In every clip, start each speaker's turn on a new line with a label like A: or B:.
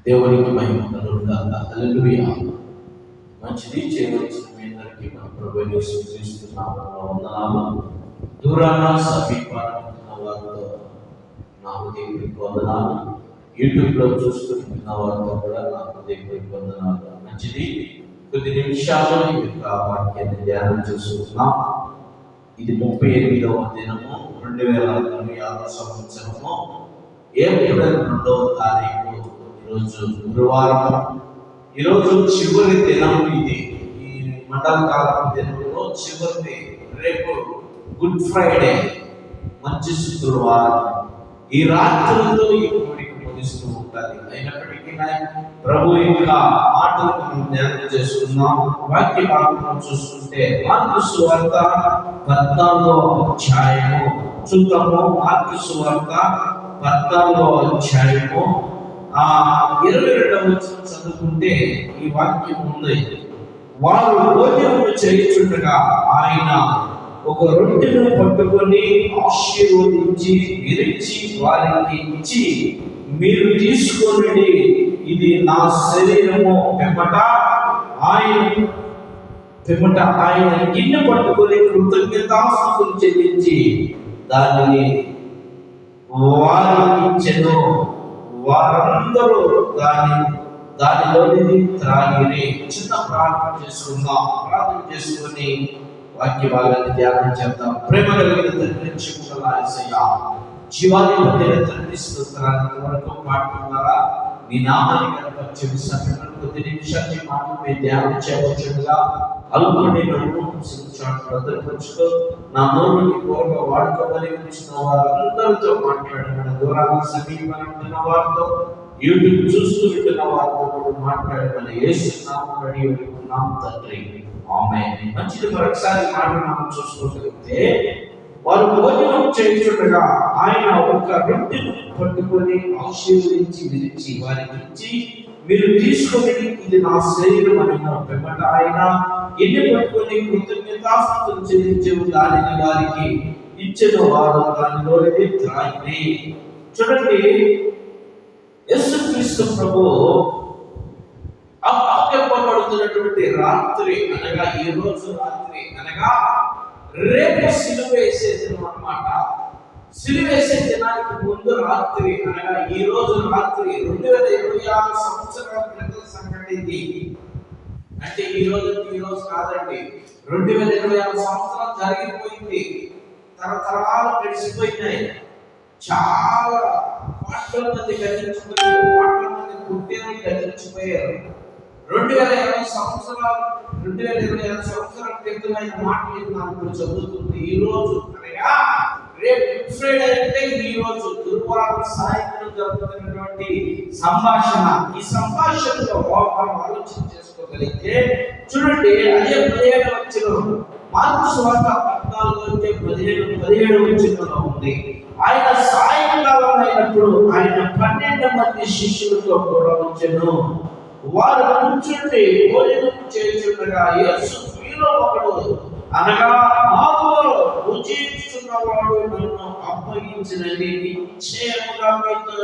A: దేవునికి మహిమ కలుగుగాక. హల్లెలూయా. మంచిది చేయవలసిన మీ అందరికీ మన ప్రభువైన యేసుక్రీస్తు నామములో వందనాలు. దూరాన సమీపాన ఉంటున్న వారితో నా హృదయపూర్వక వందనాలు. యూట్యూబ్లో చూస్తున్న వారితో కూడా నా హృదయపూర్వక వందనాలు. మంచిది, కొద్ది నిమిషాలు ఈ యొక్క వాక్యాన్ని ధ్యానం చేసుకుంటున్నాం. ఇది 38వ దినము, 2026 సంవత్సరము, ఏప్రిల్ 2వ తారీఖు. ఈరోజు గురువారం. ఈరోజు చివరి దినం. ఇది ఈ మండల కాలపు దినంలో చివరిది. రేపు గుడ్ ఫ్రైడే, మంచి శుక్రవారం. ఈ రాత్రులతో ఈ కోడికి ముగిస్తూ ఉంటుంది. అయినప్పటికీ ప్రభు ఇంకా మాటలు మనం ధ్యానం చేసుకుందాం. వాక్య భాగం చూస్తుంటే మార్కు సువార్త 14వ అధ్యాయము చూద్దాము. మార్కు సువార్త 14వ అధ్యాయము 22వ వచనం చదువుకుంటే ఈ వాక్యం ఉంది. వారు భోజనము చేయుచుండగా ఆయన ఒక రొట్టెను పట్టుకొని ఆశీర్వదించి విరిచి వారికి ఇచ్చి, మీరు తీసుకొనండి, ఇది నా శరీరము. పిమ్మట ఆయన గిన్నె పట్టుకొని కృతజ్ఞతాస్తుతులు చెల్లించి దానిని వారికి ఇచ్చెను. వారందరూ దానిలోని త్రాగిరి. చిన్న ప్రార్థన చేసుకుందాం. ప్రార్థన చేసుకొని వాక్య భాగాన్ని ధ్యానం చేద్దాం. ప్రేమ కలిగిన తండ్రి, చెప్పుల యేసయ్యా, జీవాధిపతి తండ్రి, స్తోత్రాలు వరకు పాడుతున్నారా నీ నామాన్ని కనపరిచే సమయంలో కొద్ది నిమిషాన్ని మాత్రమే ధ్యానం చేయవచ్చుగా అల్లుని నన్ను భద్రపరుచుకో. నా నోరుని పూర్వగా వాడుకోమని ఇచ్చిన వారందరితో మాట్లాడమని, దూరాన్ని సమీపంగా వారితో, యూట్యూబ్ చూస్తూ ఉంటున్న వారితో కూడా మాట్లాడమని యేసునామములో అడిగి వేడుకుంటున్నాం తండ్రి, ఆమేన్. మంచిది. మరొకసారి మాట్లాడమని చూసుకోగలిగితే, వారు భోజనం చేయుచుండగా ఆయన ఒక రొట్టెను పట్టుకొని ఆశీర్వదించి విరిచి వారికి ఇచ్చి, మీరు తీసుకొని ఇది నా శరీరం అని. పిమ్మట ఆయన గిన్నె పట్టుకొని కృతజ్ఞతాస్తుతులు చెల్లించి దానిని వారికి ఇచ్చెను. వారు దానిలోని త్రాగిరి. చూడండి, యేసుక్రీస్తు ప్రభు అప్పగింపబడుతున్నటువంటి రాత్రి అనగా ఈ రోజు రాత్రి అనగా రేపు సిలువ వేసే దినం అన్నమాట. సిలువ వేసే దినానికి ముందు రాత్రి అనగా ఈ రోజు రాత్రి 2026 సంవత్సరాల క్రితం సంఘటన ఇది. అంటే ఈ రోజు కాదండి, 2026 సంవత్సరాలు జరిగిపోయింది. తరతరాలు గడిచిపోయినాయి. చాలా కోట్ల మంది గతించిపోయారు, కోట్ల మంది పుట్టిన గతించిపోయారు. 2026 సంవత్సరాల క్రితమైన మాటలు నాకు చదువుతుంది. ఈ రోజు అనగా రేపు గుడ్ ఫ్రైడే అంటే ఈ రోజు గురువారం సాయంత్రం జరుగుతున్నటువంటి సంభాషణ. ఈ సంభాషణలో మనం ఆలోచన చేసుకోగలిగితే చూడండి, అదే 17వ వచనం, మార్కు సువార్త 14:15 వచనంలో ఉంది. ఆయన సాయంకాలం అయినప్పుడు ఆయన 12 మంది శిష్యులతో కూడా వచ్చెను. వారు కూర్చుండి భోజనం చేయుచుండగా యేసు, మీలో ఒకడు అనగా నాతో భుజించుచున్నవాడు నన్ను అప్పగించినని నిశ్చయముగా మీతో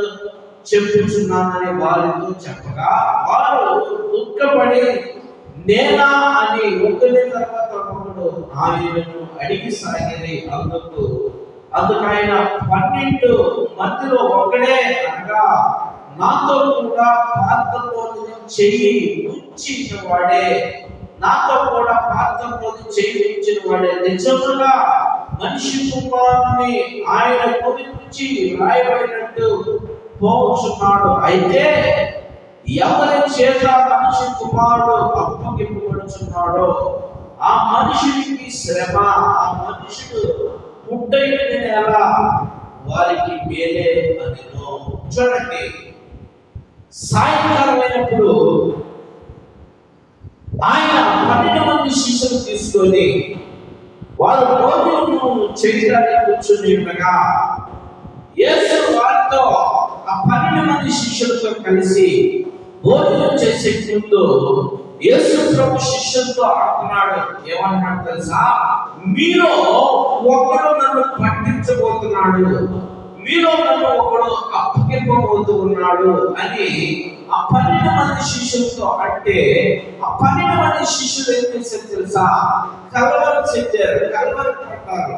A: చెప్పుచున్నానని వారితో చెప్పగా, వారు దుఃఖపడి నేనా అని ఒకరి తర్వాత ఒకడు ఆయనను అడిగి సాగిరి. అందుకు ఆయన 12 మందిలో ఒకడే అనగా నాతో కూడా పాత్రలో చెయ్యి ఉంచిన వాడే, నాతో కూడా పాత్రలో చెయ్యి ఉంచిన వాడే నిజముగా మనిషి కుమారుని ఆయన గురించి రాయబడినట్టు పోవచ్చున్నాడు. అయితే ఎవరి చేత మనిషి కుమారుడు అప్పగింపబడుచున్నాడో ఆ మనుషునికి శ్రమ, ఆ మనుషుడు పుట్టైన ఎలా వారికి మేలే అనిను. చూడండి, సాయంకాలం అయినప్పుడు ఆయన 12 మంది శిష్యులు తీసుకొని వారు భోజనం చేయడానికి కూర్చొని ఉండగా యేసు వారితో ఆ 12 మంది శిష్యులతో కలిసి భోజనం చేసే ముందు యేసు ప్రభు శిష్యులతో అంటున్నాడు. ఏమంటున్నాడు తెలుసా? మీలో ఒకడు నన్ను పట్టించబోతున్నాడు, మీలో నన్ను ఒకడు అప్పగింపబోతూ ఉన్నాడు అని ఆ 12 మంది శిష్యులతో అంటే, ఆ 12 మంది శిష్యులు ఏం చేశారు తెలుసా? కలవరం చెందారు, కలవరం పడ్డారు,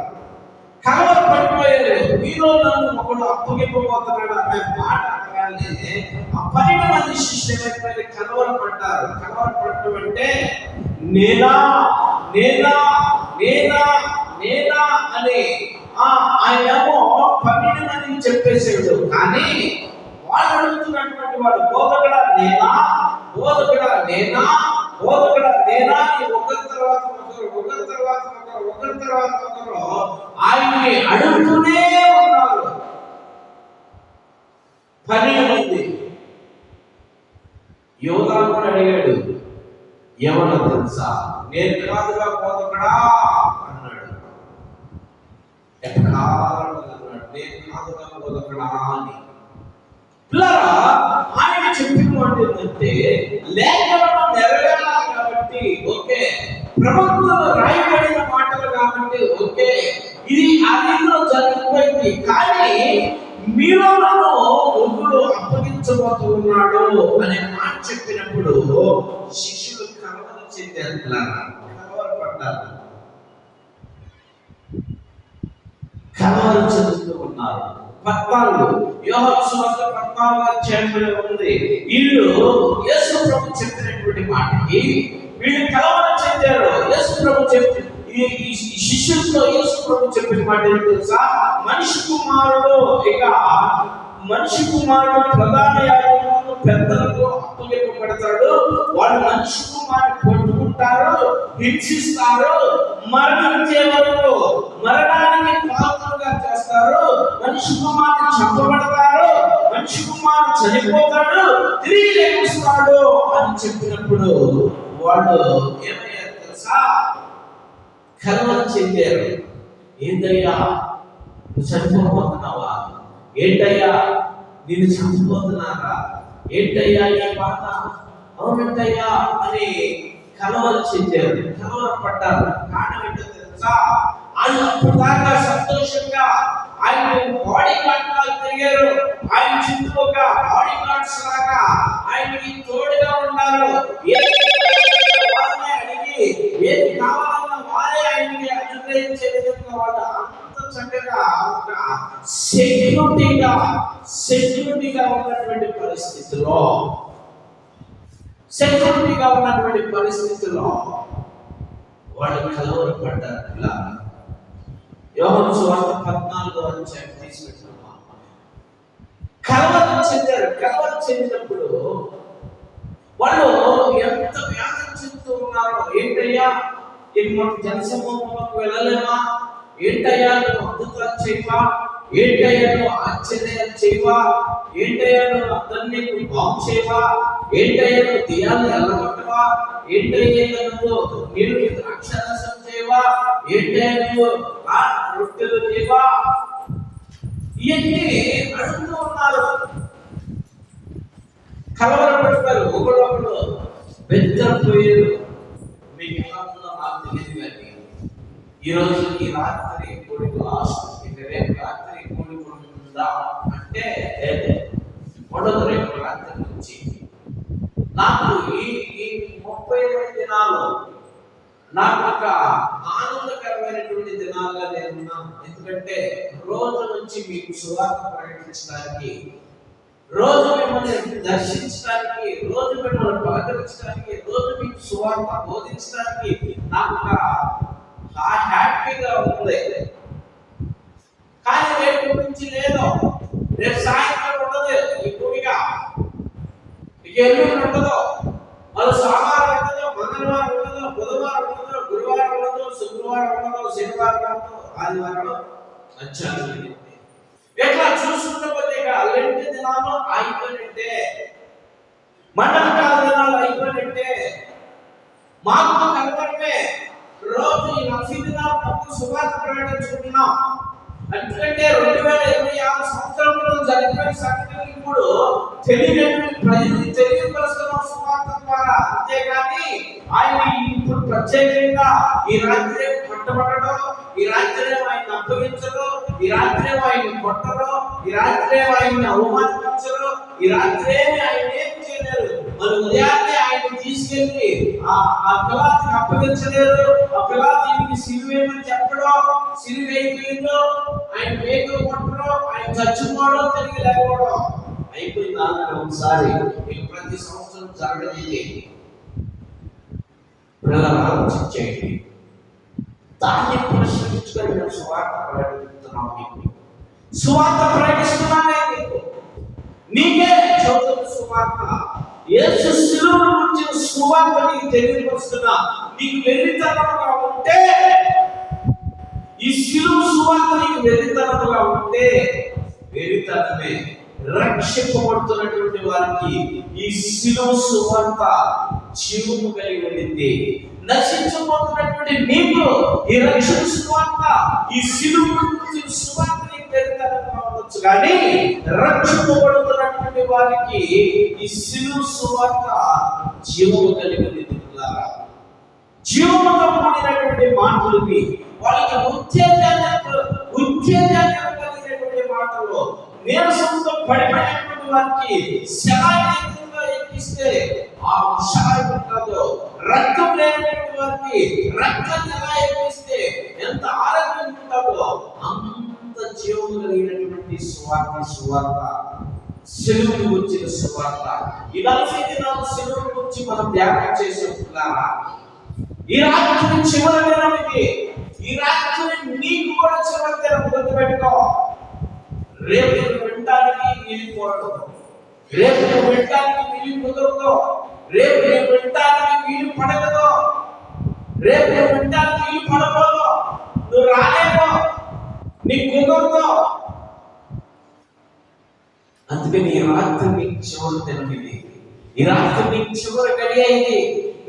A: కలవరం పడిపోయారు. మీలో నన్ను ఒకడు అప్పగింపబోతున్నాడు అనే మాట అనగానే ఆ 12 మంది శిష్యులు ఏమైపోయారు? కలవరం పడ్డారు. కలవరం పడటం అంటే నేనా నేనా నేనా నేనా అని ఆయనేమో 12 మందికి చెప్పేసాడు. కానీ వాళ్ళు అడుగుతున్నటువంటి వాడు, బోధకుడా నేనా, బోధకుడా నేనా, బోధకుడా నేనా అని ఒకరి తర్వాత ఒకరు ఆయన్ని అడుగుతూనే ఉన్నారు. 12 మంది. యోధాను అడిగాడు, ఏమన్నా తెలుసా? నేను కాదుగా బోధకుడా అన్నాడు. ఎక్కడా అన్నాడు, నేను కాదుగా బోధకుడా అని. పిల్లరా, ఆయన చెప్పిన మాట ఏంటంటే లేఖనం నెరవేరాలి కాబట్టి ఓకే, ప్రవక్తలు రాయబడిన మాటలు కాబట్టి ఓకే, ఇది ఆ రీతిలో జరిగిపోయింది. కానీ మీలో నన్ను ఒకడు అప్పగించబోతున్నాడు అనే మాట చెప్పినప్పుడు శిష్యులు కలవరం చెందారు, కలవరపడ్డారు, కలవరం చెందుతూ ఉన్నారు. 14 యోహాను సువార్త 14వ అధ్యాయంలో ఉంది. వీళ్ళు యేసు ప్రభు చెప్పినటువంటి మాటకి వీళ్ళు కలవరం చెందారు. యేసు ప్రభు చెప్పి ఈ శిష్యులతో యేసు ప్రభు చెప్పిన మాట ఏంటి తెలుసా? మనిషి కుమారుడు ప్రధాన యాజకులకు పెద్దలకు అప్పగింపబడతాడు. వాళ్ళు మనిషి కుమారుని పట్టుకుంటారు, హింసిస్తారు, మరణించే వరకు మరణానికి పాత్రగా చేస్తారు, మనిషి కుమారుని చంపబడతారు, మనిషి కుమారుడు చనిపోతాడు, తిరిగి లేస్తాడు అని చెప్పినప్పుడు వాళ్ళు ఏమయ్యారు తెలుసా? కలవరం చెందారు. ఏంటయ్యా నువ్వు చనిపోతున్నావా? ఏంటయ్యా నిన్ను చంపిపోతున్నారా? ఏంటయ్యా ఈ బాధ? అవునంటయ్యా అని కలవరం చెందారు, కలవరపడ్డారు. కారణం ఏంటో తెలుసా? ఆయన అప్పుడు దాకా సంతోషంగా ఆయన బాడీ గార్డ్ లాగా తిరిగారు. ఆయన చుట్టూ ఒక బాడీ గార్డ్స్ లాగా ఆయనకి తోడుగా ఉన్నారు. వాళ్ళని అడిగి ఏది కావాలన్నా వారే ఆయనకి అనుగ్రహించే విధంగా వాళ్ళు అంత చక్కగా ఒక సెక్యూరిటీగా ఉన్నటువంటి పరిస్థితిలో వాళ్ళు కలవరపడ్డారు. ఇలా యోహాను సువార్త 14వ అధ్యాయం తీసుకుంటున్నాం. కలవరం చెందారు. కలవరం చెందినప్పుడు వాళ్ళు ఎంత వ్యాధం చెందుతూ ఉన్నారో. ఏంటయ్యా ఇక మనం జనసమూహంలోకి వెళ్ళలేమా? ఏంటయ్యా నువ్వు అద్భుతాలు చేయవా? ఏంటయ్యా నువ్వు ఆశ్చర్యాలు చేయవా? ఏంటయ్యా నువ్వు అందరినీ బాగు చేయవా? ఏంటయ్యా నువ్వు దియాలు ఎల్లగొట్టవా? ఏంటయ్యా నువ్వు నీరు ద్రాక్షరసం చేయవా? ఏంటయ్యా నువ్వు రొట్టెలు చేయవా? ఇవన్నీ అడుగుతూ ఉన్నారు. కలవరపడతారు, ఒకడు బెద్దపోయారు. మీకు ఎలా ఉందో నాకు తెలియదు, కానీ ఈరోజు ఈ రాత్రి కోడికి లాస్ట్, ఇక రేపు రాత్రి కోడికి ఉంటుందా అంటే ఉండదు. రేపు రాత్రి నుంచి నాకు ఈ 32 దినాలు నాకు ఒక ఆనందకరమైనటువంటి దినాలుగా నేను ఉన్నాను. ఎందుకంటే రోజు నుంచి మీకు సువార్త ప్రకటించడానికి, రోజు మిమ్మల్ని దర్శించడానికి, రోజు మిమ్మల్ని పలకరించడానికి, రోజు మీకు సువార్త బోధించడానికి నాకు హ్యాపీగా ఉంది. కానీ రేపు నుంచి లేదు. రేపు సాయంత్రం ఉండదు ఎక్కువగా, ఇక ఎల్లుండి ఉండదు, మళ్ళీ సోమవారం ఉండదు, మంగళవారం ఉండదు, బుధవారం ఉండదు, గురువారం ఉండదు, శుక్రవారం ఉండదు, శనివారం ఉండదు, ఆదివారం అచ్చాలి. ఎట్లా చూసుకుంటే ఇక లెంటి దినాలు అయిపోయినట్టే, మండలకాల దినాలు అయిపోయినట్టే. మాకు కనపడితే రోజు ఈ 40 దినాలు తప్పు సువార్త ప్రకటించుకుంటున్నాం. ఎందుకంటే 2026 సంవత్సరంలో జరిగిన సంఘటనలు ఇప్పుడు తెలియపరుస్తున్నాం సువార్త ద్వారా. అంతేగాని ఆయన ఇప్పుడు ప్రత్యేకంగా ఈ రాత్రి పట్టబడడం, ఈ రాత్రి ఆయన అప్పగించడం, ఈ రాత్రి ఆయన్ని కొట్టరు, ఈ రాత్రి ఆయన్ని అవమానించరు, ఈ రాత్రి ఆయన ఏం చేయలేరు. మరి ఉదయాన్నే ఆయన్ని తీసుకెళ్ళి ఆ పిలాతుకి అప్పగించలేరు. ఆ పిలాతుకి సిలువేమని చెప్పడం, సిలువ అయిపోయిందో ఆయన వేగం కొట్టడం, ఆయన చచ్చిపోవడం, తిరిగి లేకపోవడం అయిపోయింది. ఒకసారి మీకు ప్రతి సంవత్సరం జరగలేదు. పిల్లలు ఆలోచించేయండి. దాన్ని పరిశీలించుకొని మేము సువార్త ప్రకటిస్తున్నాం. సువార్త ప్రకటిస్తున్నానే నీకే చదువు సువార్త. యేసు శిలువ గురించిన సువార్త నీకు తెలియపరుస్తున్నా. నీకు వెర్రితనంగా ఉంటే, ఈ శిలువ సువార్త నీకు వెర్రితనంగా ఉంటే, వెర్రితనమే. రక్షింపబడుతున్నటువంటి వారికి ఈ శిలువ సువార్త జీవము కలిగి ఉండింది. నశించబోతున్నటువంటి నీకు ఈ రక్షణ సువార్త, ఈ శిలువ గురించిన సువార్త నీకు వెర్రితనంగా ఉండొచ్చు, కానీ రక్షింపబడుతున్నటువంటి వారికి ఈ శిలువ సువార్త జీవము కలిగి ఉండింది. జీవముతో కూడినటువంటి మాటలు, వాళ్ళకి ఉత్తేజాన్ని కలిగినటువంటి మాటలు, నీరసంతో పడిపోయినటువంటి వారికి శరాయిగా ఎక్కిస్తే ఆ ఉత్సాహం కాదు, రక్తం లేనటువంటి వారికి రక్తం ఎలా ఎక్కిస్తే ఎంత ఆరోగ్యం ఉంటుందో అంత జీవం కలిగినటువంటి సువార్త శిలువను గురించిన సువార్త. ఈ 40 దినాలు శిలువను గురించి మనం ధ్యానం చేసేట్టున్నారా? ఈ రాత్రి చివరి దినం ఇది. ఈ రాత్రి నీకు కూడా చివరి దినం గుర్తుపెట్టుకో. రేపు వినటానికి వీలు కూడదు, రేపు వినటానికి వీలు కుదరదు, రేపు వినటానికి వీలు పడగదు, రేపు వినటానికి వీలు పడకూడదు. నువ్వు రాలేవు, నీకు కుదరదు. అందుకని ఈ రాత్రి నీకు చివరి దినం ఇది. ఈ రాత్రి నీకు చివరి గడియ ఇది.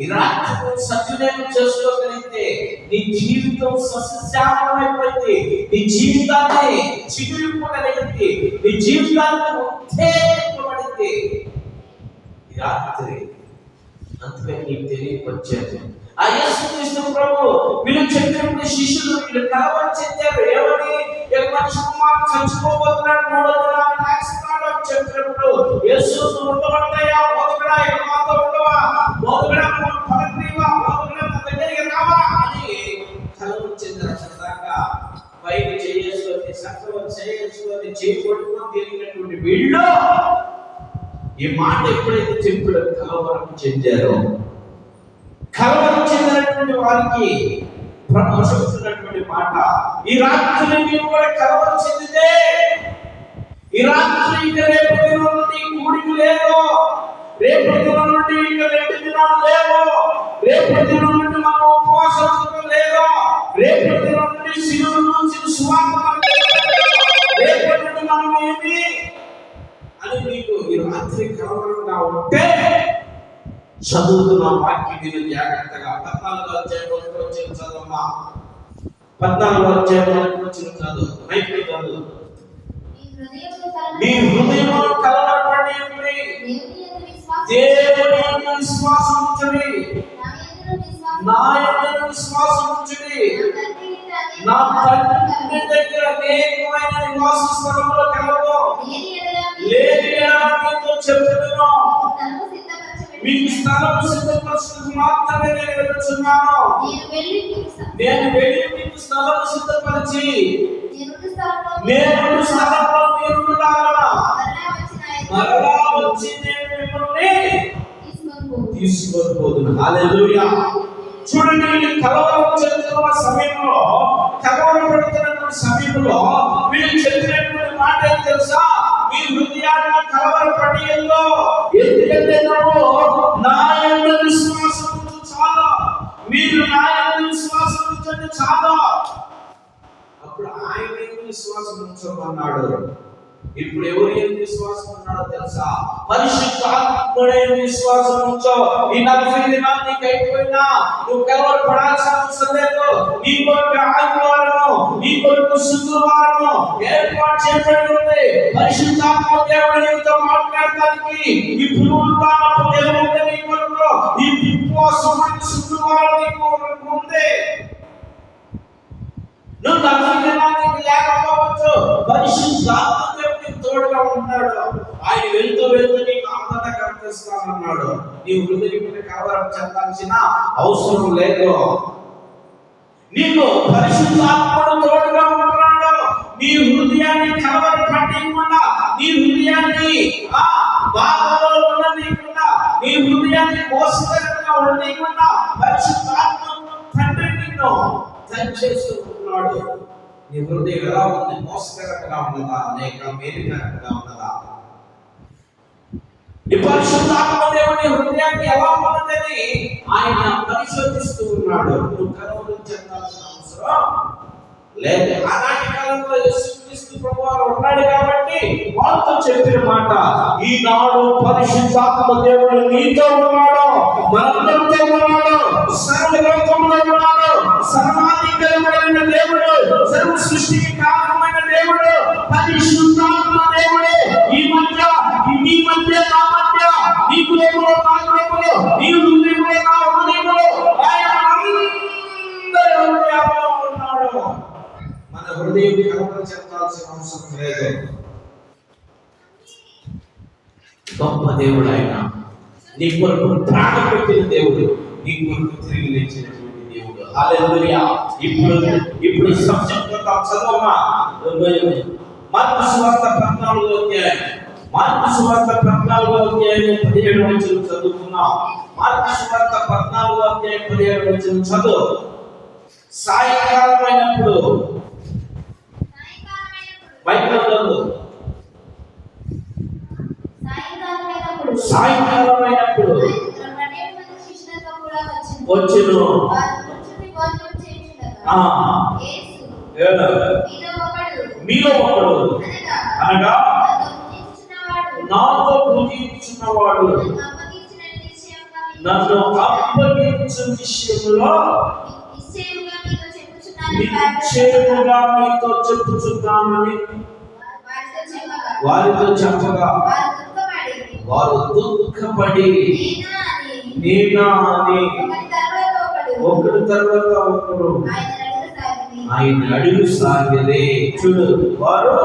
A: ఈ రాత్రి సద్వినియోగం చేసుకోగలిగితే నీ జీవితం సస్యశ్యామలమైపోయింది. నీ జీవితాన్ని చిగురింపగలిగింది, నీ జీవితాన్ని ఉత్తేజింపబడింది ఈ రాత్రి. అందుకని నీకు తెలియపరిచాను. ఆ యేసుక్రీస్తు ప్రభు వీళ్ళు చెప్పినప్పుడు శిష్యులు వీళ్ళు కలవరం చెందారు. ఏమని? ఒక మనిషి కుమారుడు చచ్చిపోబోతున్నాడు, 3 దినాలు నాశనాడు అని చెప్పినప్పుడు యేసు ఉండబడతాయా బోధకుడా, ఇక మాతో ఉండవా, బోధకుడా పలకనీవా, బోధకుడా మన దగ్గరికి రావా అని కలవరం చెందారు. సరదాగా పైకి చేసుకొని సత్వం చేసుకొని చేయి కొట్టుకొని తిరిగినటువంటి వీళ్ళు ఈ మాట ఎప్పుడైతే చెప్పాడో కలవరం చెందారో, కలవరం చెందినటువంటి వారికి ప్రభు చెబుతున్నటువంటి మాట, ఈ రాత్రి నీవు కూడా కలవరం చెందితే, ఈ రాత్రి ఇక రేపు దినం నుండి కూడికి లేదు, రేపు దినం నుండి ఇక 2 దినాలు లేవు, రేపు దినం నుండి మనం ఉపవాసం లేదు, రేపు దినం నుండి శిలువ గురించిన సువార్త, రేపు నుండి మనం ఏమి అని నీకు ఈ రాత్రి కలవరంగా ఉంటే, చదువుతున్న వాక్యం మీద జాగ్రత్తగా 14వ అధ్యాయంలో వచ్చిన చదువమ్మా. 14వ అధ్యాయంలో వచ్చిన చదువు, మైకి చదువు. మీ హృదయములో కలవరపడి ఉండి దేవుని యందు విశ్వాసం ఉంచుడి, నా యందు విశ్వాసం ఉంచుడి. నా తండ్రి దగ్గర అనేకమైన నివాస స్థలములు కలవు, లేని యెడల మీతో చెప్పుదును, మీకు స్థలం సిద్ధపరచుటకు మాత్రమే నేను వెళ్తున్నాను. నేను వెళ్ళి మీకు స్థలం సిద్ధపరిచి నేను స్థలంలో మీరుండాలా, మరలా వచ్చి నేను మిమ్మల్ని తీసుకొని పోదును. హల్లెలూయా. చూడండి, కలవరం చెందుతున్న సమయంలో, కలవరం పడుతున్నటువంటి సమయంలో వీళ్ళు చెప్పినటువంటి మాట ఏం తెలుసా? మీ హృదయాన్ని కలవరపడియంలో, ఎందుకంటే నా యందు విశ్వాసం ఉంచు చాలు, మీరు నా యందు విశ్వాసం ఉంచండి చాలు. అప్పుడు ఆయన యందు విశ్వాసం ఉంచమన్నాడు. ఇప్పుడు ఎవరు యందు విశ్వాసం ఉన్నాడో తెలుసా? పరిశుద్ధాత్ముడే విశ్వాసం ఉంచు. ఈ 40 దినాలు నీకు అయిపోయినా నువ్వు కలవరపడాల్సిన అవసరం లేదు. నీ కొరకు ఆదివారము, నీ కొరకు శుక్రవారము ఏర్పాటు చేయబడి ఉంది. పరిశుద్ధాత్మ దేవుడు నీతో మాట్లాడటానికి ఈ పునరుత్థానపు దేవుడు నీ కొరకు ఈ ఉపవాసమైన శుక్రవారం నీకు ఉంది. నువ్వు 40 దినాలు నీకు లేకపోవచ్చు, పరిశుద్ధాత్మ దేవునికి తోడుగా ఉన్నాడు. ఆయన వెళ్తూ వెళ్తూ నీకు ఆనంద కనిపిస్తానన్నాడు. నీ హృదయం కలవరం చెందాల్సిన అవసరం లేదు. నీకు పరిశుద్ధాత్ముడు తోడుగా ఉన్నాడు. నీ హృదయాన్ని కలవరం పట్టకుండా, నీ హృదయాన్ని బాధలో ఉండనీయకుండా, నీ హృదయాన్ని మోసకరంగా ఉండనీయకుండా పరిశుద్ధాత్మ తండ్రి నిన్ను దయచేస్తూ ఉన్నాడు. నీ హృదయం ఎలా ఉంది? మోసకరంగా ఉన్నదా లేక మేలుకరంగా ఉన్నదా? ఈ పరిశుద్ధాత్మ దేవుని హృదయాన్ని ఎలా ఉన్నదని ఆయన పరిశోధిస్తూ ఉన్నాడు. నువ్వు కలవరం చెందాల్సిన అవసరం లేదు. ఆనాటి కాలంలో యేసుక్రీస్తు ప్రభువారు ఉన్నాడు కాబట్టి వాళ్ళతో చెప్పిన మాట, ఈనాడు పరిశుద్ధాత్మ దేవుడు నీతో ఉన్నాడు, మనందరితో ఉన్నాడు, సర్వలోకంలో ఉన్నాడు. సర్వాధికారమైన దేవుడు, సర్వ సృష్టికి కారణమైన దేవుడు పరిశుద్ధాత్మ దేవుడే. ఈ మధ్య నీ మధ్య నా మధ్య, నీ హృదయంలో నా హృదయంలో, నీ హృదయంలో నా హృదయంలో ఆయన అందరి హృదయాల్లో ఉన్నాడు. మన హృదయం కలవరం చెందాల్సిన అవసరం లేదు. గొప్ప దేవుడు ఆయన. నీ కొరకు ప్రాణం పెట్టిన దేవుడు, నీ కొరకు తిరిగి లేచినటువంటి దేవుడు. హల్లెలూయా. ఇప్పుడు సబ్జెక్ట్ చదవమా. మార్కు సువార్త 14వ అధ్యాయం, మార్కు సువార్త 14వ అధ్యాయం 17వ వచనం చదువుకున్నాం. మార్కు సువార్త 14వ అధ్యాయం 17వ వచనం చదువు. సాయంకాలం అయినప్పుడు వచ్చును. మీలో ఒకడు అనగా నాతో భుజించున్నవాడు నన్ను అప్పగించు విషయంలో నిశ్చయముగా మీతో చెప్పుచున్నానని వారితో చెప్పగా వారు దుఃఖపడి నేనా అని ఒకడు తర్వాత ఒకడు ఆయన అడుగు సాగిరే. చూడు, వారు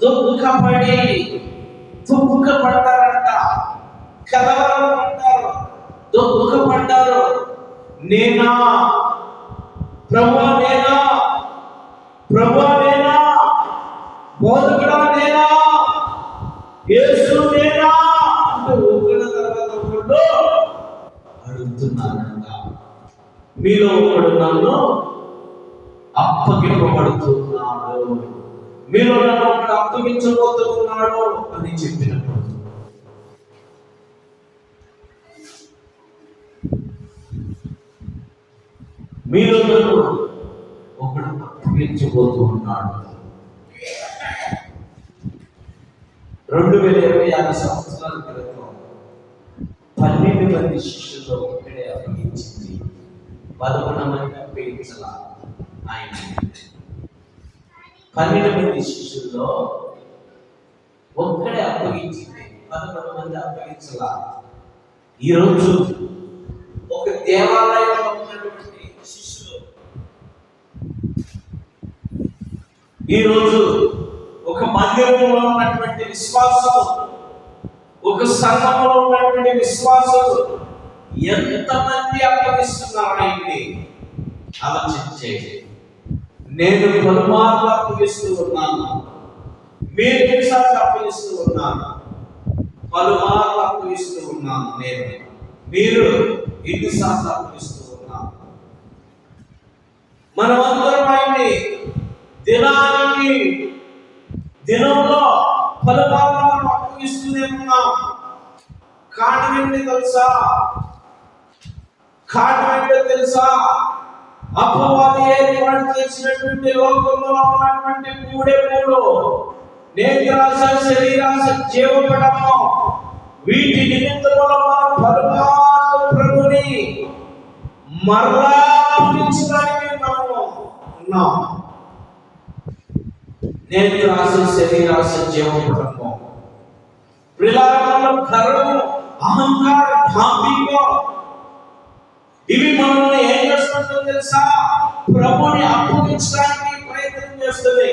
A: దుఃఖపడ్డారంట, కలవరం పడ్డారు, దుఃఖపడ్డారు. నేనా ప్రభువా, నేనా ప్రభువా, నేనా బోధకుడా, నేనా యేసు, నేనా అంటే ఒకడు తర్వాత ఒకడు అడుగుతున్నారంట. మీలో ఒకడు నన్ను అప్పగింపబడుతున్నాడు, మీలో నన్ను ఒకడు అప్పగించబోతున్నాడు అని చెప్పినప్పుడు మీలో నన్ను ఒకడు అప్పగించబోతున్నాడు. 2026 సంవత్సరాల క్రితం 12 మంది శిష్యులు ఒక్కడే అప్పగించింది, 11 మంది అప్పగించాల. ఆయన 12 మంది శిష్యుల్లో ఒక్కడే అప్పగించింది, 11 మంది అప్పగించాల. ఈరోజు ఒక దేవాలయంలో ఉన్నటువంటి శిష్యులు, ఈరోజు ఒక మందిరంలో ఉన్నటువంటి విశ్వాసం, ఒక సంఘంలో ఉన్నటువంటి విశ్వాసం ఎంతమంది అప్పగిస్తున్నారు ఆయన్ని ఆలోచించేది. నేను పలుమార్లు అప్పగిస్తూ ఉన్నాను, మీరు ఎన్నిసార్లు అప్పగిస్తూ ఉన్నాను? పలుమార్లు అప్పగిస్తూ ఉన్నాను నేను, మీరు ఎన్నిసార్లు అప్పగిస్తూ ఉన్నాను? మనమందరం ఆయన్ని దినంలో పలుమార్లు మనం అప్పగిస్తూనే ఉన్నాం. కారణం ఏంటి తెలుసా? అపవాది ఏర్పాటు చేసినటువంటి లోకంలో ఉన్నటువంటి మూడే మూడు: నేత్రాశ, శరీరాశ, జీవపడము. వీటి నిమిత్తములో మనం పలుమార్లు ప్రభుని మరలా అప్పగించడానికి మనము ఉన్నాం. నేత్రాశ, శరీరాశ, జీవపడము. ప్రియులారా, గర్వము, అహంకారం, డాంబికం ఇవి మనల్ని ఏం చేస్తుందో తెలుసా? ప్రభుని అప్పగించడానికి ప్రయత్నం చేస్తుంది.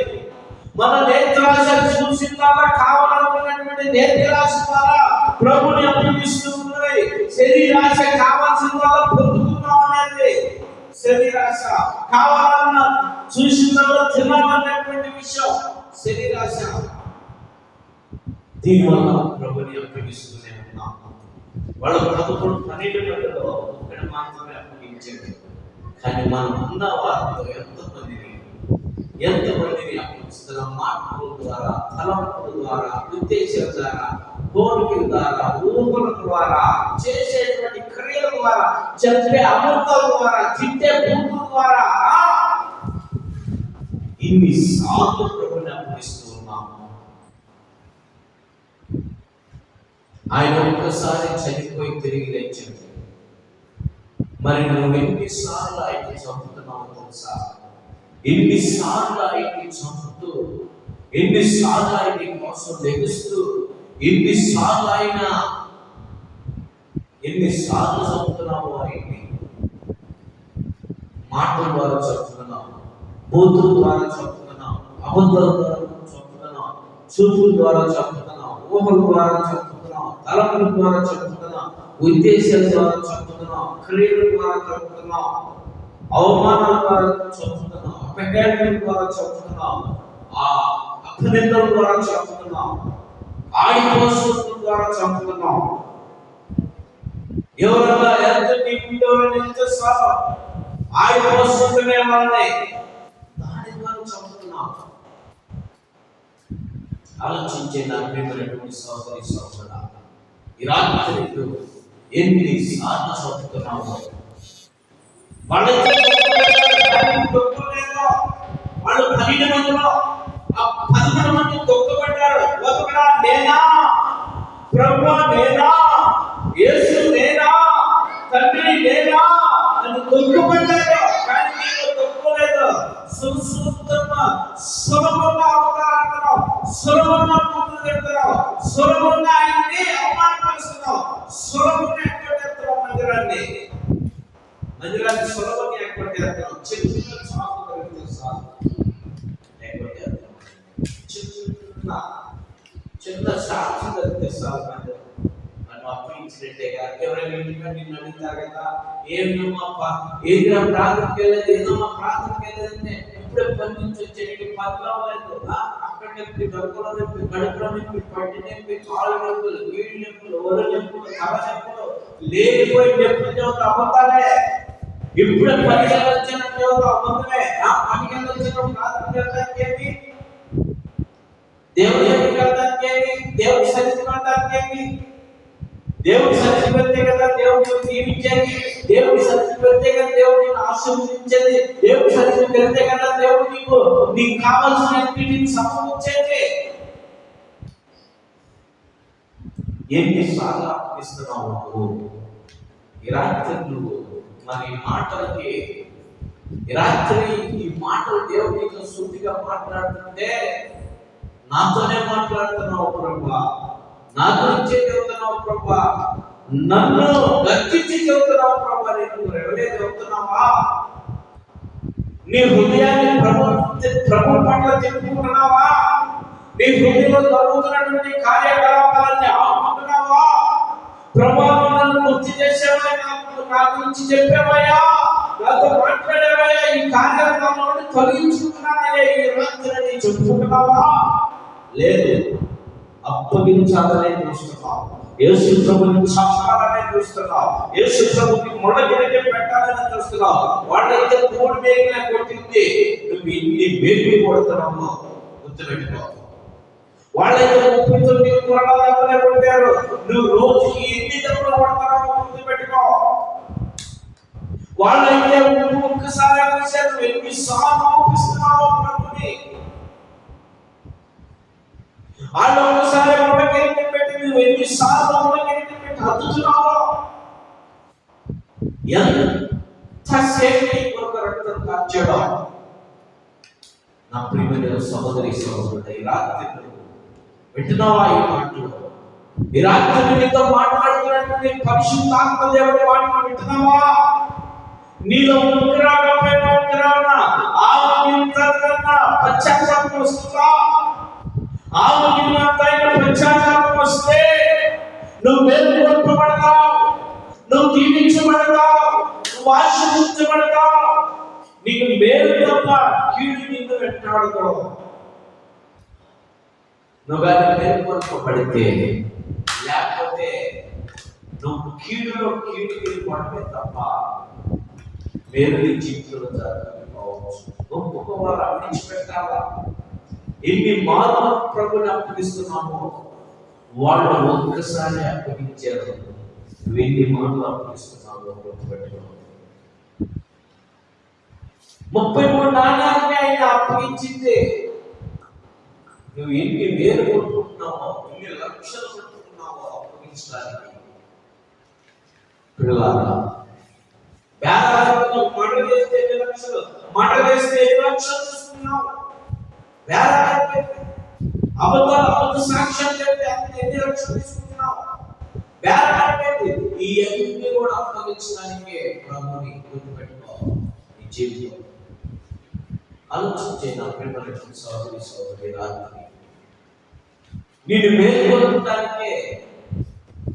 A: మన నేత్రాశ చూసిందాక కావాలనుకున్నటువంటి నేత్రాశ ద్వారా ప్రభుని అప్పగిస్తూ ఉన్నాయి. శరీరాశ కావాల్సిన ద్వారా పొందుతున్నాం అనేది శరీరాశ. కావాలన్న చూసిందాక తినాలన్నటువంటి విషయం శరీరాశ. దీనివల్ల ప్రభుని అప్పగిస్తూనే ఉన్నాం. వాళ్ళు 11-12 గంటల్లో ఒక్కటి మాత్రమే అప్పగించాడు. కానీ మనం ఉన్న వారితో ఎంతమందిని అప్పగిస్తున్నాం? మాటల ద్వారా, తలంపుల ద్వారా, ఉద్దేశాల ద్వారా, కోరికల ద్వారా, ఊహల ద్వారా, చేసేటువంటి క్రియల ద్వారా, చెప్పే అమృతాల ద్వారా, తిట్టే బూతుల ద్వారా ఇన్నిసార్లు ప్రభుని అప్పగిస్తూ ఉన్నాము. ఆయన ఒక్కసారి చనిపోయి తిరిగి లేచాడు. మరి నువ్వు ఎన్నిసార్లు ఆయన్ని చంపుతున్నావు తెలుసా? ఎన్నిసార్లు ఆయన్ని చంపుతూ, ఎన్నిసార్లు ఆయన్ని కోసం లెగుస్తూ, ఎన్నిసార్లు చంపుతున్నావు ఆయన్ని? మాటల ద్వారా చంపుతున్నావు, బూతుల ద్వారా చంపుతున్నావు, అబద్ధాల ద్వారా చంపుతున్నావు, చూపుల ద్వారా చంపుతున్నావు, ఊహల ద్వారా చంపుతున్నావు, తలపుల ద్వారా చంపుతున్నావు, ఉద్దేశాల ద్వారా చంపుతున్నావు, క్రియల ద్వారా చంపుతున్నావు, అవమానాల ద్వారా చంపుతున్నావు, అపఖ్యాతుల ద్వారా చంపుతున్నావు, అపనిందల ద్వారా చంపుతున్నావు, ఆడిపోసల ద్వారా చంపుతున్నావు. ఎవరన్నా ఎంత నీకు ఎంత సార్ ఆడిపోసుకుంటునే వాళ్ళని దాని ద్వారా చంపుతున్నావు. ఆలోచించే నా ప్రియమైనటువంటి సహోదరి సహోదరుడా, ఈ రాత్రి ఎన్నిసార్లు చదువుతున్నాము? వాళ్ళు 12 మందిలో 11 మంది తొక్కబడ్డారు. ఒకడా నేనా ప్రభువా, నేనా యేసు, నేనా తండ్రి, నేనా అని తొక్కబడ్డారు. కానీ నీవు తొక్కలేదు. సులభంగా అవతారాలు, సులభంగా పూర్తి పెడతారు, సులభంగా ఆయన్ని అవమానపరుస్తున్నావు, సులభంగా ఎక్కడెత్తావు మందిరాన్ని సులభంగా ఎక్కడెత్తావు. చిన్న చాకు కలిగితే సార్ చిన్న సాక్షి కలిగితే సార్ నన్ను అప్పగించినట్టేగా. ఎవరైనా నిన్ను అడుగుతారు కదా, ఏమమ్మా ఏదో ప్రార్థనకి వెళ్ళలేదు, ఏదో మా ప్రార్థనకి వెళ్ళలేదంటే ఇప్పుడే పని నుంచి వచ్చేటి పనిలో లేదు. అక్కడ నొప్పి, గడుపులో నొప్పి, కడుపులో నొప్పి, పట్టి నొప్పి, కాళ్ళు నొప్పులు, వీడి నొప్పులు, ఒళ్ళు నొప్పులు, తల నొప్పులు, లేనిపోయి నొప్పులు చదువుతా అబద్ధాలే. ఇప్పుడే పనికి వచ్చిన చదువుతా అబద్ధమే. పనికి వచ్చిన ప్రార్థనకి వెళ్ళడానికి ఏమి, దేవుడి దగ్గరికి వెళ్ళడానికి ఏమి, దేవుడి సన్నిధికి వెళ్ళడానికి ఏమి? దేవుడి సన్నిధికి వెళ్తే కదా దేవుడు దీవించేది, దేవుడి సన్నిధికి వెళ్తే కదా దేవుడిని ఆశీర్వదించేది, దేవుడి సన్నిధికి వెళ్తే కదా దేవుడు నీకు కావాల్సిన సమకూర్చేది. ఎన్నిసార్లు అర్పిస్తున్నావు నువ్వు? ఈ రాత్రి నువ్వు మరి మాటలకి, ఈ రాత్రి ఈ మాటలు దేవుడు నీతో సూటిగా మాట్లాడుతుంటే నాతోనే మాట్లాడుతున్నావు ప్రభువా, నా గురించి చెబుతున్నావు ప్రభా, నన్ను గర్జించి చెబుతున్నావు ప్రభా, నేను రెవలే చెబుతున్నావా? నీ హృదయాన్ని ప్రభు పట్ల చెప్పుకుంటున్నావా? నీ హృదయంలో జరుగుతున్నటువంటి కార్యకలాపాలన్నీ ఆపుకుంటున్నావా? ప్రభా, నన్ను గుర్తు చేసేవా, నా గురించి చెప్పేవయ్యా, నాతో మాట్లాడేవయ్యా, ఈ కార్యక్రమంలో తొలగించుకున్నానయ్యా, ఈ రాత్రి చెప్పుకుంటున్నావా? లేదు, అప్పగించాలనే చూస్తున్నావు. యేసు ప్రభుని చంపాలనే చూస్తున్నావు. యేసు ప్రభుకి మొదటి పెట్టాలని చూస్తున్నావు. వాళ్ళైతే 3 మేకులే కొట్టింది, నువ్వు ఇన్ని మేకులు కొడుతున్నావు. గుర్తుపెట్టుకో. వాళ్ళైతే 39 కొరడాలనే కొట్టారు, నువ్వు రోజుకి ఎన్ని దెబ్బలు కొడతావు? గుర్తుపెట్టుకో. వాళ్ళైతే ఒక్కసారి కలిసారు, ఎన్నిసార్లు ఆపిస్తున్నావు ప్రభుని? వాళ్ళు ఒకసారి ఉండగలిగిన పెట్టి నువ్వు ఎన్నిసార్లు ఉండగలిగిన పెట్టి అద్దుతున్నావో? ఎంతసేపు ఒక రక్తం కార్చడం? నా ప్రియమైన సహోదరి సహోదరుడు, ఈ రాత్రి వింటున్నావా ఈ మాటలు? ఈ రాత్రి నీతో మాట్లాడుతున్నటువంటి పరిశుద్ధాత్మ దేవుడి మాటలు వింటున్నావా? నీలో ఉంటున్నాగా పైన ఉంటున్నావా? నిమిత్తంగా పశ్చాత్తాపం వస్తుందా? నిమిత్తమైన పశ్చాత్తాపం వస్తే నువ్వు మేలుకొల్పబడతావు, నువ్వు దీవించబడతావు, నువ్వు ఆశీర్వదించబడతావు. నీకు మేలు తప్ప కీడు నిన్ను వెంటాడదు. నువ్వు కానీ మేలుకొల్పబడితే, లేకపోతే నువ్వు కీడులో కీడు పడమే తప్ప మేలు నీ జీవితంలో జరగకపోవచ్చు. ఒక్కొక్కవారు విడిచిపెట్టాలా? ఎన్ని మార్లు ప్రభుని అప్పగిస్తున్నామో వాళ్ళు ఒక్కసారి అప్పగించారు. నువ్వు ఎన్ని మార్లు అప్పగిస్తున్నామో గుర్తుపెట్టుకో. 33 నాణ్యాలకి ఆయన అప్పగించింది. నువ్వు ఎన్ని వేలు కొట్టుకుంటున్నావో, ఎన్ని లక్షలు కొట్టుకుంటున్నావో అప్పగించడానికి. పిల్లలారా, వేలాలలో మాట వేస్తే 8 లక్షలు, మాట వేస్తే 8 లక్షలు తీసుకున్నావు. అబద్ధ సాక్ష్యం చెప్తే 8 లక్షలు తీసుకుంటున్నావు. ఈ అన్ని కూడా అప్పగించడానికే ప్రభుని గుర్తుపెట్టుకో. నీ జీవితం ఆలోచించే నా ప్రేమల సోదరి సోదరి, రాత్రి నేను మేల్కొల్పడానికే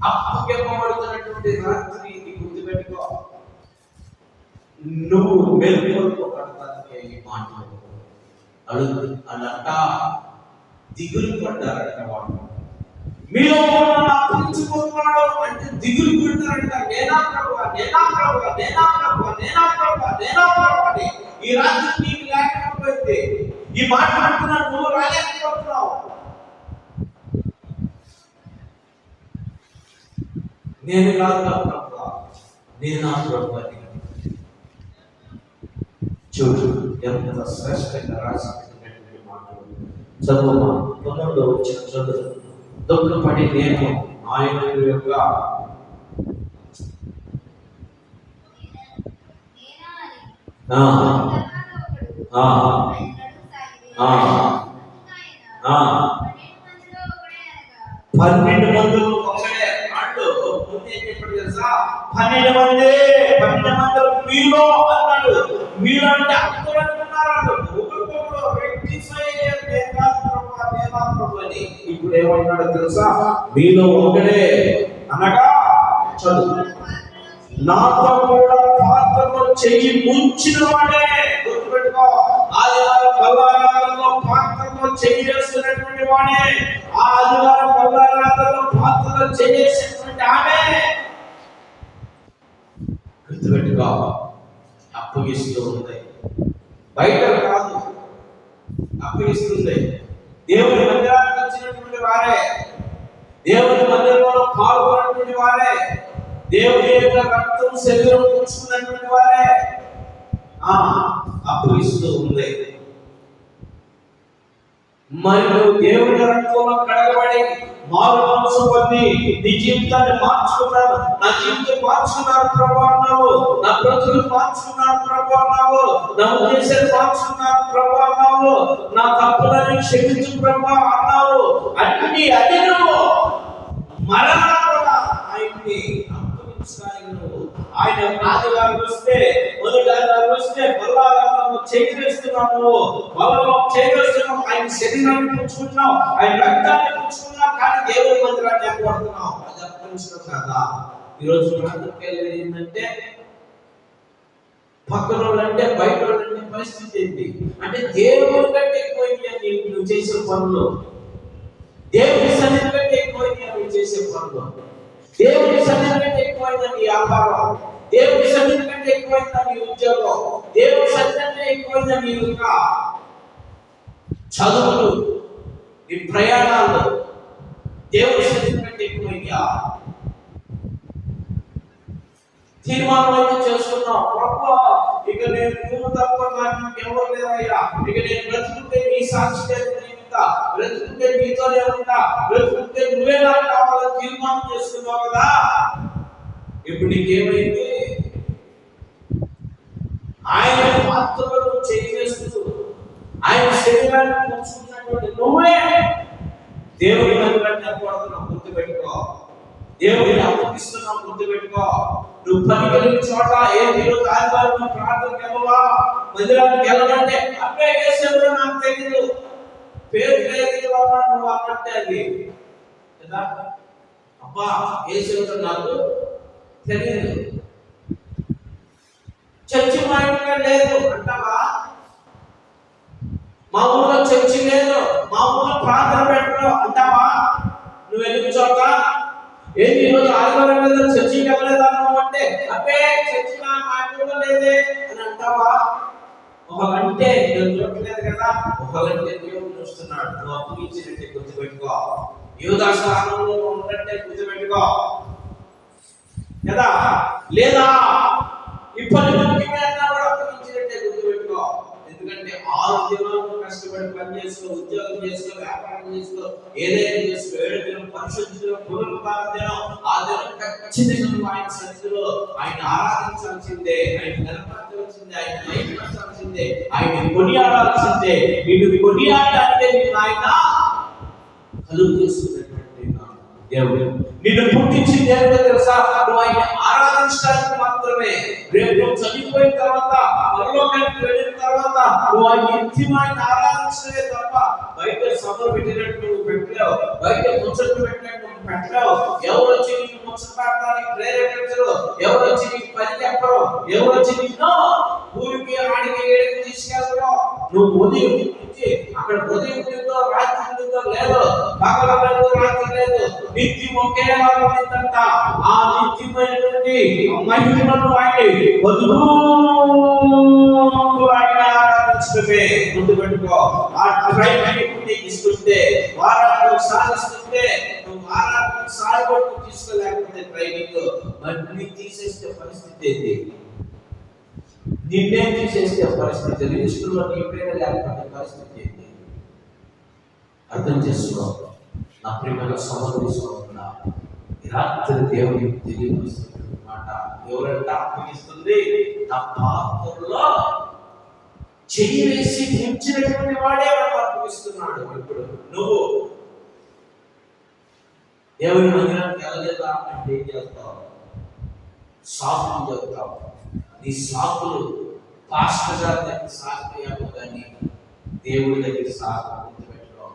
A: అప్పగింపబడుతున్నటువంటి రాత్రి గుర్తుపెట్టుకో. నువ్వు మేల్కొల్పబడటానికే ఈ మాటలు అలా దిగులు పడ్డారంట. వాళ్ళు మీలో అప్పగించుకుంటున్నాడు అంటే దిగులు పడ్డారంట. నేనా ప్రభువా, నేనా ప్రభువా, నేనా ప్రభువా, నేనా ప్రభువా, నేనా ప్రభువా అని. ఈ రాత్రి నీకు లేకపోతే ఈ మాట అంటున్నాడు, నువ్వు రాలేకపోతున్నావు. నేను కాదు ప్రభువా, నేనా ప్రభువా. చూడు ఎంత శ్రేష్టంగా రాసినటువంటి మాటలు. చదువు 9వ వచ్చిన చదువు. దుఃఖపడి నేను ఆయన యొక్క పన్నెండు మందులు ఒకడే అంటూ ముందే చెప్పాడు తెలుసా? 12 మంది మీలో అన్నాడు. మీలో అంటే అందరూ అనుకున్నారు అని. ఇప్పుడు ఏమన్నాడో తెలుసా? మీలో ఒకడే అనగా చదువు నాతో కూడా పాత్రలో చెయ్యి ముంచిన వాడే. గుర్తుపెట్టుకో, ఆదివారం బల్లారాధనలో పాత్రలో చెయ్యి వేస్తున్నటువంటి వాడే. ఆ ఆదివారం బల్లారాధనలో పాత్రలో చెయ్యి వేసినటువంటి ఆమె. గుర్తుపెట్టుకో, అప్పగిస్తూ ఉంది. బయట కాదు, అప్పగిస్తుంది. దేవుని మందిరానికి వచ్చినటువంటి వారే, దేవుని మందిరంలో పాల్గొన్నటువంటి వారే, దేవుని యొక్క రక్తం శరీరం పుచ్చుకున్నటువంటి వారే అప్పగిస్తూ ఉంది. మరి నువ్వు దేవుని రక్తంలో కడగబడి మారు మనసు పొంది నీ జీవితాన్ని మార్చుకున్నాను, నా జీవితం మార్చుకున్నాను ప్రభు అన్నావు, నా బ్రతుకులు మార్చుకున్నాను ప్రభు అన్నావు, నా ఉద్దేశాలు మార్చుకున్నాను ప్రభు అన్నావు, నా తప్పులని క్షమించు ప్రభు అన్నావు. అన్ని అది నువ్వు మరలా కూడా ఆయన్ని అప్పగించడానికి నువ్వు ఆయన ఆదివారం వస్తే మొదటి ఆదివారం వస్తే బల్లారాధనలో చేస్తున్నావు, బలలో చేస్తున్నావు, ఆయన శరీరాన్ని పుచ్చుకుంటున్నావు, ఆయన రక్తాన్ని పుచ్చుకున్నావు, కానీ దేవుని మందిరాన్ని ఎక్కడుతున్నావు. అది అప్పగించడం కదా. ఈరోజు ప్రాంతంకి ఏంటంటే పక్కన వాళ్ళంటే బయట వాళ్ళంటే పరిస్థితి ఏంటి అంటే దేవుని కంటే ఎక్కువైంది నువ్వు చేసే పనులు, దేవుని సన్నిధి కంటే ఎక్కువైంది నువ్వు చేసే పనులు, దేవుని సన్నిధి కంటే ఎక్కువైంది నీ వ్యాపారం, దేవుని సన్నిధి కంటే ఎక్కువైంది నీ ఉద్యోగం, దేవుని సన్నిధి కంటే ఎక్కువైంది నీ యొక్క చదువులు, నీ ప్రయాణాలు, దేవుని సన్నిధి కంటే ఎక్కువయ్యా. తీర్మానం అయితే చేసుకున్నాం, ప్రభు ఇక నేను నువ్వు తప్ప నాకు ఎవరు లేరయ్యా, ఇక నేను బ్రతుకుంటే నీ సాక్షి బ్రతుకుంటే నీతోనే ఉంటా, బ్రతుకుంటే నువ్వే నాకు కావాలని తీర్మానం చేసుకున్నావు కదా. ఇప్పుడు నీకేమైంది? ఆయన పాత్రలో చేస్తూ ఆయన శరీరాన్ని పంచుకున్నటువంటి నువ్వే దేవుని మందిరాన్ని అప్పడుతున్నావు. గుర్తుపెట్టుకో, దేవుడిని అప్పగిస్తున్నావు. గుర్తుపెట్టుకో, నువ్వు పనికి వెళ్ళిన చోట ఈరోజు ఆదివారం నువ్వు ప్రార్థనకి వెళ్ళవా, మందిరానికి వెళ్ళమంటే అబ్బే వేసేవాడు నాకు తెలియదు, పేరు లేదు నువ్వు అన్నట్టే అది కదా. అబ్బా వేసేవాడు నాకు తెలియదు, చర్చి మా ఇంట్లో లేదు అంటావా, మా ఊళ్ళో చర్చి లేదు, మా ఊళ్ళో ప్రార్థన పెట్టరు అంటావా. నువ్వు వెళ్ళిన చోట ఏంటి ఈరోజు ఆదివారం మీద చర్చికి వెళ్ళలేదన్నావు అంటే అబ్బే చర్చి మా ఊళ్ళో లేదే అని అంటావా. ఒకలంటే నేను చూడలేదు కదా, ఒకలంటే దేవుడు చూస్తున్నాడు. నువ్వు అప్పు ఇచ్చినట్టే గుర్తుపెట్టుకో, యూదా స్థానంలో ఉన్నట్టే గుర్తుపెట్టుకో కదా. లేదా ఇప్పటి ముఖ్యమే అన్నా కూడా అప్పగించినట్టే గుర్తుపెట్టుకో. ఎందుకంటే 6 దినాలు కష్టపడి పని చేసుకో, ఉద్యోగం చేసుకో, వ్యాపారం చేసుకో, ఏదైనా చేసుకో, 7 దినం పరిశుద్ధ దినం, పునరుద్ధాన దినం, ఆ దినం ఖచ్చితంగా నువ్వు ఆయన సన్నిధిలో ఆయన ఆరాధించాల్సిందే, ఆయన కనపరచాల్సిందే, ఆయన మహిమపరచాల్సిందే, ఆయన కొనియాడాల్సిందే. నిన్ను కొనియాడటానికే నిన్ను ఆయన కలుగు చేసుకున్నటువంటి దేవుడు. నిన్ను పుట్టించి దేవుడు తెలుసా, నువ్వు ఆయన ఆరాధించడానికి మాత్రమే. రేపు నువ్వు చనిపోయిన తర్వాత, పరలోకానికి వెళ్ళిన తర్వాత నువ్వు ఆయన నిత్యమైన ఆరాధించలే తప్ప బయట సభలు పెట్టినట్టు నువ్వు పెట్టలేవు, బయట ముచ్చట్లు పెట్టినట్టు నువ్వు పెట్టలేవు. ఎవరు వచ్చి నీకు ముచ్చటాడటానికి ప్రేరేపించరు, ఎవరు వచ్చి నీకు పని చెప్పరు, ఎవరు వచ్చి నిన్ను ఊరికి ఆడికి ఏడికి తీసుకెళ్ళరు. నువ్వు ఉదయం నుంచి అక్కడ ఉదయం ఉందో రాత్రి ఉందో లేదు, పగలలేదు రాత్రి లేదు, నిత్యం ఒకేలా ఉండిందంట. ఆ నిత్యమైనటువంటి మహిమను ఆయన వదులు ఆయన ఆరాధించడమే గుర్తుపెట్టుకో. ఆ ట్రైనింగ్ నీకు ఇస్తుంటే, వారానికి ఒకసారి ఇస్తుంటే, నువ్వు వారానికి ఒకసారి కూడా తీసుకోలేకపోతే ట్రైనింగ్ మరి తీసేస్తే పరిస్థితి ఏంటి? నిన్నే తీసేస్తే పరిస్థితి, రిజిస్టర్లో నీ పేరు లేకపోతే పరిస్థితి ఏంటి? అర్థం చేసుకో నా ప్రియమైన సహోదరి సహోదరుడా. రాత్రి దేవుడికి తెలియజేస్తున్న మాట ఎవరంటే అప్పగిస్తుంది, నా పాత్రలో చెయ్యి వేసి దించినటువంటి వాడే మనకు అప్పగిస్తున్నాడు. ఇప్పుడు నువ్వు దేవుని మందిరానికి వెళ్ళలేదా అంటే ఏం చేస్తావు? సాకులు చెప్తావు. నీ సాకులు పాస్టర్ గారి దగ్గర సాకుయాము కానీ దేవుడి దగ్గర సాకు గుర్తుపెట్టుకో.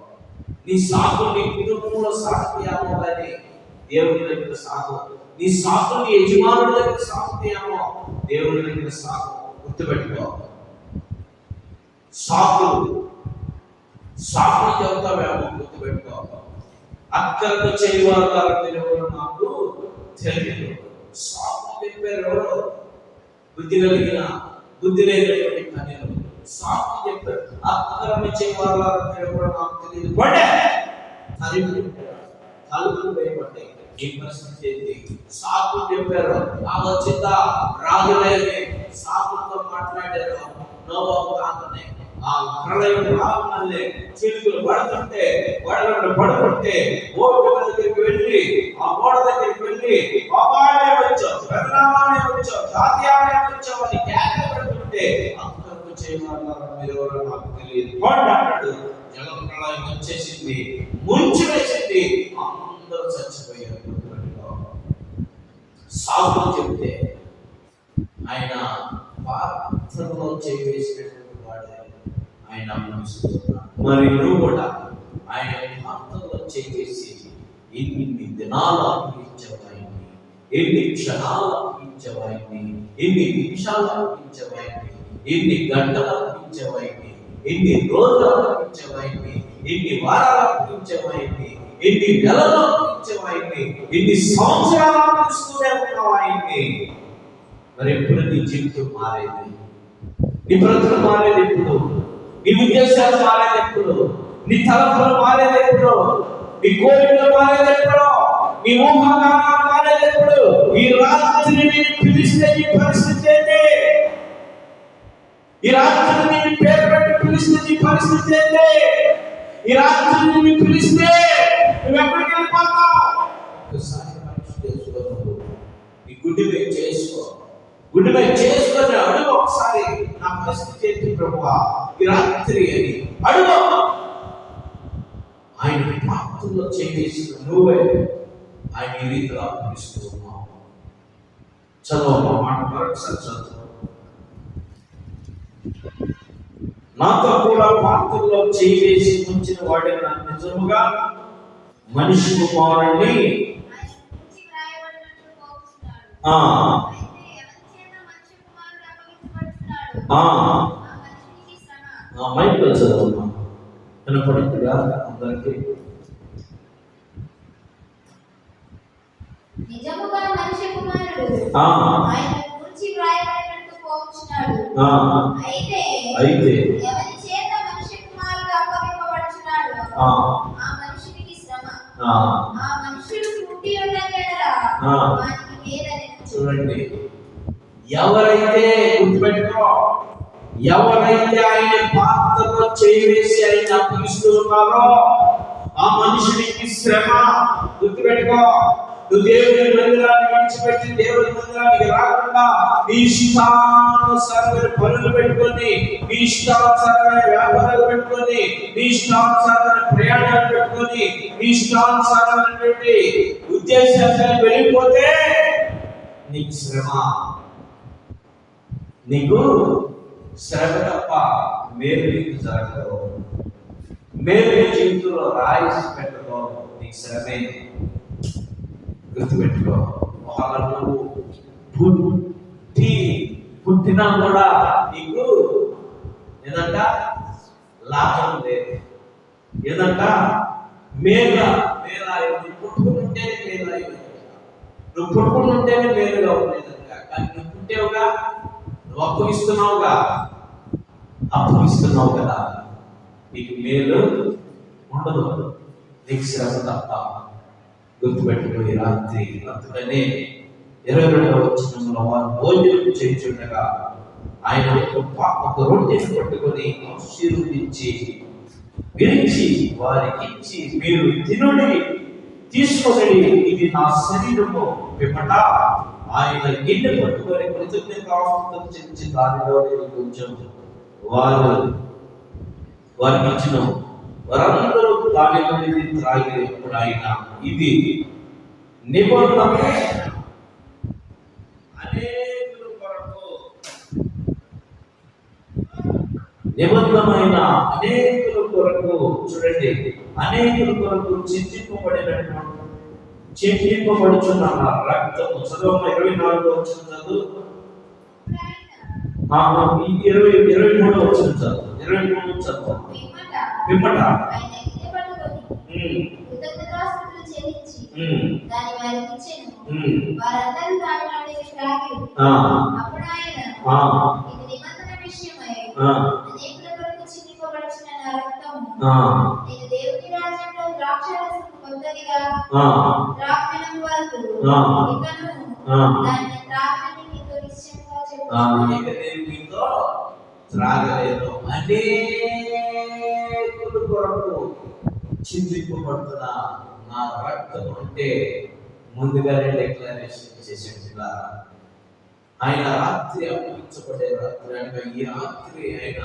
A: నీ సాకులు నీ కుటుంబంలో సాకుయాము కానీ దేవుడి దగ్గర సాకు, నీ సాకు నీ యజమానుడి దగ్గర సాకుయామో దేవుడి దగ్గర సాకు గుర్తుపెట్టుకో. సాకులు చెబుతావేమో గుర్తుపెట్టుకో. అక్కడితో చేయవారు తెలియదు నాకు తెలియదు. సాకు చెప్పారు బుద్ధి కలిగిన బుద్ధి లేనటువంటి కన్యలు. సాకు చెప్పారు అక్కడిని చేయవారు తెలియదు నాకు తెలియదు. తలుపులు వేయబడ్డాయి. ఈ పరిస్థితి ఏంటి? సాకు చెప్పారు, ఆ వచ్చిందా రాజులేని సాకులతో మాట్లాడారు. నోవాహు కాకనే ఆ ప్రళయం రావాలే చిలుకలు పడుతుంటే గొడవలు పడుతుంటే ఓడ దగ్గరికి వెళ్ళి ఆ ఓడ దగ్గరికి వెళ్ళి బాబానే వచ్చావు, పెదనామానే వచ్చావు, తాతయానే వచ్చావు అని కేకలు పెడుతుంటే అంతకు చేయమన్నారు మీరు ఎవరో నాకు తెలియదు అన్నాడు. జల ప్రళయం వచ్చేసింది, ముంచి వేసింది, అందరూ చచ్చిపోయారు. సాకు చెప్తే ఆయన పాత్రలో చేసినటువంటి వాడే ఆయన అనిపిస్తున్నాడు. మరి నువ్వు కూడా ఆయన పాత్రలో చేసి ఎన్ని దినాలు అనిపించవాయిని, ఎన్ని క్షణాలు అనిపించవాయిని, ఎన్ని నిమిషాలు అనిపించవాయిని, ఎన్ని గంటలు అనిపించవాయిని, ఎన్ని రోజులు అనిపించవాయిని, ఎన్ని వారాలు అనిపించవాయిని, ఎన్ని నెలలు అనిపించవాయిని, ఎన్ని సంవత్సరాలు అనిపిస్తూనే ఉన్నావాయిని. మరి ఎప్పుడు నీ జీవితం మారేది? నీ బ్రతుకు మారేది ఎప్పుడు? నీ ఉద్దేశాలు మారేది ఎప్పుడు? నీ తలపులు మారేది ఎప్పుడు? నీ కోరికలు మారేది ఎప్పుడు? నీ ఊహాగానాలు మారేది ఎప్పుడు? ఈ రాత్రి నేను పిలిస్తే నీ పరిస్థితి ఏంటి? ఈ రాత్రి నేను పేరు పెట్టి పిలిస్తే నీ పరిస్థితి ఏంటి? ఈ రాత్రి నేను పిలిస్తే నువ్వు ఎక్కడికి వెళ్ళిపోతావు? ఒకసారి మనసు చేసుకో. నీ గుడ్డి మీద చేసుకో, గుడ్డి మీద చేసుకొని అడుగు. ఒకసారి నా పరిస్థితి ఏంటి ప్రభువా ఈ రాత్రి అని అడుగు. ఆయన పాత్రలో చేసిన నువ్వే ఆయన ఈ రీతిలో అనిపిస్తూ ఉన్నావు. చదువు మాట మరొకసారి చదువు. నాతో కూడా పాత్రలో చేయి వేసి ఉంచిన వాడిన నిజముగా మనిషి కుమారుణ్ణి మైక్ చదువు వినపడుతుందా అందరికి?
B: నిజముగా మనిషి కుమారుడు ఆయన గురించి వ్రాయబడినట్టు పోవచ్చున్నాడు. అయితే ఎవరి చేత మనిషి కుమారుడు అప్పగింపబడుచున్నాడు ఆ మనుషునికి శ్రమ. ఆ మనుషుడు పుట్టి ఉండగలరా వానికి వేదని.
A: చూడండి, ఎవరైతే గుర్తుపెట్టుకో, ఎవరైతే ఆయన పాత్రలో చేయి వేసి ఆయన అప్పగిస్తూ ఉన్నారో ఆ మనుషునికి శ్రమ. గుర్తుపెట్టుకో, నువ్వు దేవుని మందిరాన్ని విడిచిపెట్టి దేవుని మందిరానికి రాకుండా నీ ఇష్టానుసారమైన పనులు పెట్టుకొని, నీ ఇష్టానుసారమైన వ్యాపారాలు పెట్టుకొని, నీ ఇష్టానుసారమైన ప్రయాణాలు పెట్టుకొని, నీ ఇష్టానుసారమైనటువంటి ఉద్దేశాలు వెళ్ళిపోతే నీకు శ్రమ. నీకు శ్రమ తప్ప మేలు నీకు జరగదు. మేలు నీ జీవితంలో రాయిసి పెట్టదు, నీకు శ్రమే. గుర్తుపెట్టుకో, ఒకవేళ నువ్వు పుట్టినా కూడా నీకు ఏదంట లాభం లేదు, ఏదంట మేల నువ్వు పుట్టుకుంటేనే మేలు అయింది, నువ్వు పుట్టుకుంటేనే మేలుగా ఉండేదంట. కానీ నువ్వు పుట్టేవుగా, నువ్వు అప్పగిస్తున్నావు కదా, నీకు మేలు ఉండదు, నీకు శ్రమ తప్ప. గుర్తుపెట్టుకుని రాత్రి అందుకనే 22వ వచనంలో వారు భోజనం చేయించుండగా ఆయన ఒక రొట్టెని పట్టుకొని ఆశీర్వదించి విరిచి వారికి ఇచ్చి, మీరు తినుడి, తీసుకొని, ఇది నా శరీరము. పిమ్మట ఆయన గిన్నె పట్టుకొని కృతజ్ఞతాస్తుతులు చెల్లించి దానిలో కొంచెం వారికి ఇచ్చిన వారందరూ దాని నుండి త్రాగినప్పుడు ఆయన, ఇది నిబంధనమైన అనేకుల కొరకు చూడండి, అనేకుల కొరకు చింతింపబడుచున్న రక్తము. చదువు 24వ వచనం చదువు, 23వ వచనం చదువు, 23 చదువు. పిమ్మట
B: కృతజ్ఞతాస్తుతులు చెల్లించి దాని వారికి ఇచ్చెను. వారందరూ దానిలోని త్రాగిరి. అప్పుడు ఆయన, ఇది నిబంధన విషయమై అనేకుల కొరకు చిందింపబడుచున్న నా రక్తము. నేను దేవుని రాజ్యంలో ద్రాక్షారసం కొత్తదిగా త్రాగడం వరకు ఇకను దాన్ని త్రాగని మీతో నిశ్చయంగా
A: చెప్తున్నాను. అనేకుల కొరకు చింతింపబడుతున్న నా రక్తం అంటే ముందుగానే డిక్లరేషన్ చేసేట్టుగా ఆయన రాత్రి అప్పగించబడే రాత్రి అనగా ఈ రాత్రి ఆయన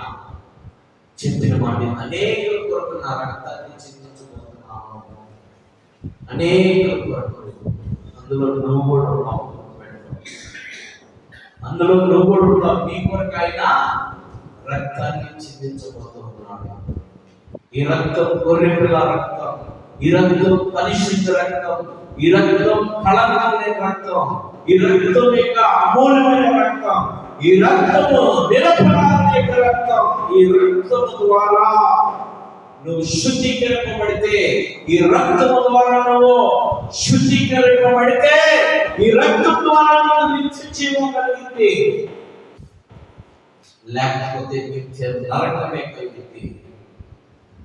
A: చెప్పిన మాట, అనేకుల కొరకు నా రక్తాన్ని చింతించబోతున్నాను. అనేకుల కొరకు, అందులో నువ్వు కూడా ఉన్నావు. అందులో నువ్వు కూడా ఉన్నావు. నీ కొరకు ఆయన రక్తాన్ని చిందించబోతున్నాడు. ఈ రక్తం గొర్రెపిల్ల రక్తం, ఈ రక్తం పరిశుద్ధ రక్తం, ఈ రక్తం కళంకం లేని రక్తం, ఈ రక్తం యొక్క అమూల్యమైన రక్తం, ఈ రక్తము నిరపరాధి యొక్క రక్తం. ఈ రక్తము ద్వారా నువ్వు శుద్ధీకరింపబడితే, ఈ రక్తము ద్వారా నువ్వు శుద్ధీకరింపబడితే, ఈ రక్తం ద్వారా నువ్వు నిత్య జీవం కలిగింది, లేకపోతే నిత్య నరకమే కలిగింది.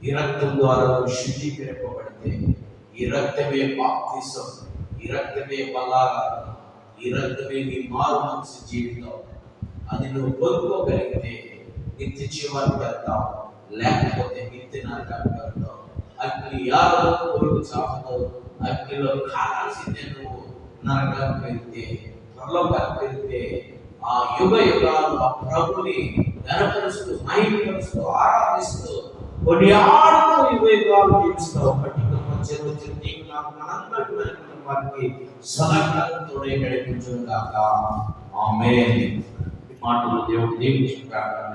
A: ఈ రక్తం ద్వారా నువ్వు శుద్ధీకరింపబడితే, ఈ రక్తమే బాప్తిసం, ఈ రక్తమే బలారాధన, ఈ రక్తమే నీ మారు మనసు జీవితం. అది నువ్వు పొందుకోగలిగితే నిత్య జీవానికి వెళ్తావు, లేకపోతే నిత్య నరకానికి వెళ్తావు. అగ్ని యాగం కొరకు చాపదు, అగ్నిలో కాలాల్సిందే. నువ్వు నరకానికి వెళ్తే, పరలోకానికి వెళ్తే ఆ యుగ యుగాలు ఆ ప్రభుని ఘనపరుస్తూ, మహిమపరుస్తూ, ఆరాధిస్తూ, కొనియాడుతూ యుగ యుగాలు జీవిస్తావు. చేరువ నీకు నాకు మనందరికీ వారికి సదాకాలం తోడే నడిపించును గాక. ఆమేన్. ఈ మాటలు దేవుడు దీవించుగాక.